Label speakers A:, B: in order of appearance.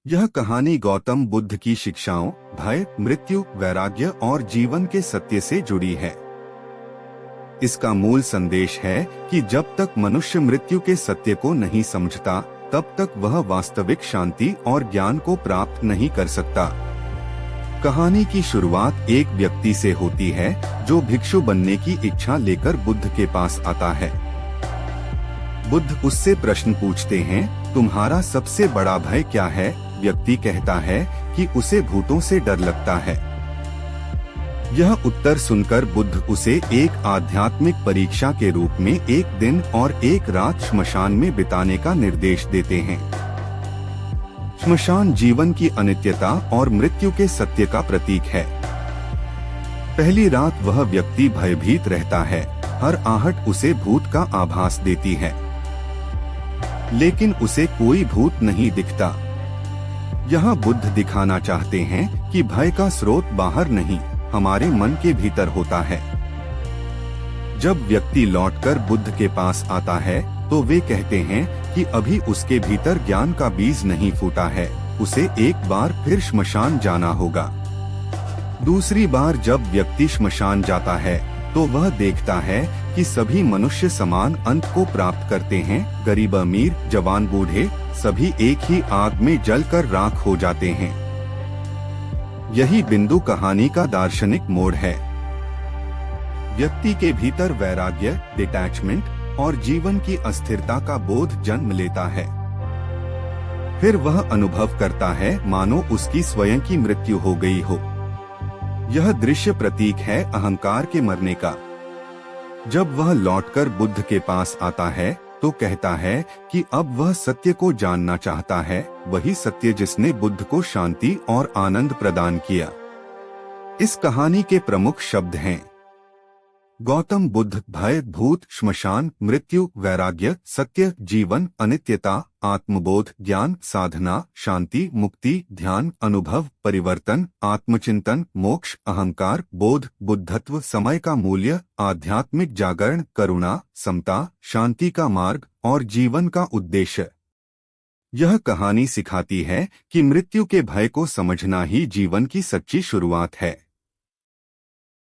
A: यह कहानी गौतम बुद्ध की शिक्षाओं, भय, मृत्यु, वैराग्य और जीवन के सत्य से जुड़ी है। इसका मूल संदेश है कि जब तक मनुष्य मृत्यु के सत्य को नहीं समझता, तब तक वह वास्तविक शांति और ज्ञान को प्राप्त नहीं कर सकता। कहानी की शुरुआत एक व्यक्ति से होती है जो भिक्षु बनने की इच्छा लेकर बुद्ध के पास आता है। बुद्ध उससे प्रश्न पूछते हैं, तुम्हारा सबसे बड़ा भय क्या है? व्यक्ति कहता है कि उसे भूतों से डर लगता है। यह उत्तर सुनकर बुद्ध उसे एक आध्यात्मिक परीक्षा के रूप में एक दिन और एक रात श्मशान में बिताने का निर्देश देते हैं। श्मशान जीवन की अनित्यता और मृत्यु के सत्य का प्रतीक है। पहली रात वह व्यक्ति भयभीत रहता है, हर आहट उसे भूत का आभास देती है, लेकिन उसे कोई भूत नहीं दिखता। यहाँ बुद्ध दिखाना चाहते हैं कि भय का स्रोत बाहर नहीं, हमारे मन के भीतर होता है। जब व्यक्ति लौटकर बुद्ध के पास आता है तो वे कहते हैं कि अभी उसके भीतर ज्ञान का बीज नहीं फूटा है, उसे एक बार फिर श्मशान जाना होगा। दूसरी बार जब व्यक्ति श्मशान जाता है तो वह देखता है कि सभी मनुष्य समान अंत को प्राप्त करते हैं। गरीब अमीर, जवान बूढ़े, सभी एक ही आग में जलकर राख हो जाते हैं। यही बिंदु कहानी का दार्शनिक मोड़ है। व्यक्ति के भीतर वैराग्य, डिटैचमेंट और जीवन की अस्थिरता का बोध जन्म लेता है। फिर वह अनुभव करता है मानो उसकी स्वयं की मृत्यु हो गई हो। यह दृश्य प्रतीक है अहंकार के मरने का। जब वह लौटकर बुद्ध के पास आता है तो कहता है कि अब वह सत्य को जानना चाहता है, वही सत्य जिसने बुद्ध को शांति और आनंद प्रदान किया। इस कहानी के प्रमुख शब्द हैं गौतम बुद्ध, भय, भूत, श्मशान, मृत्यु, वैराग्य, सत्य, जीवन, अनित्यता, आत्मबोध, ज्ञान, साधना, शांति, मुक्ति, ध्यान, अनुभव, परिवर्तन, आत्मचिंतन, मोक्ष, अहंकार, बोध, बुद्धत्व, समय का मूल्य, आध्यात्मिक जागरण, करुणा, समता, शांति का मार्ग और जीवन का उद्देश्य। यह कहानी सिखाती है कि मृत्यु के भय को समझना ही जीवन की सच्ची शुरुआत है।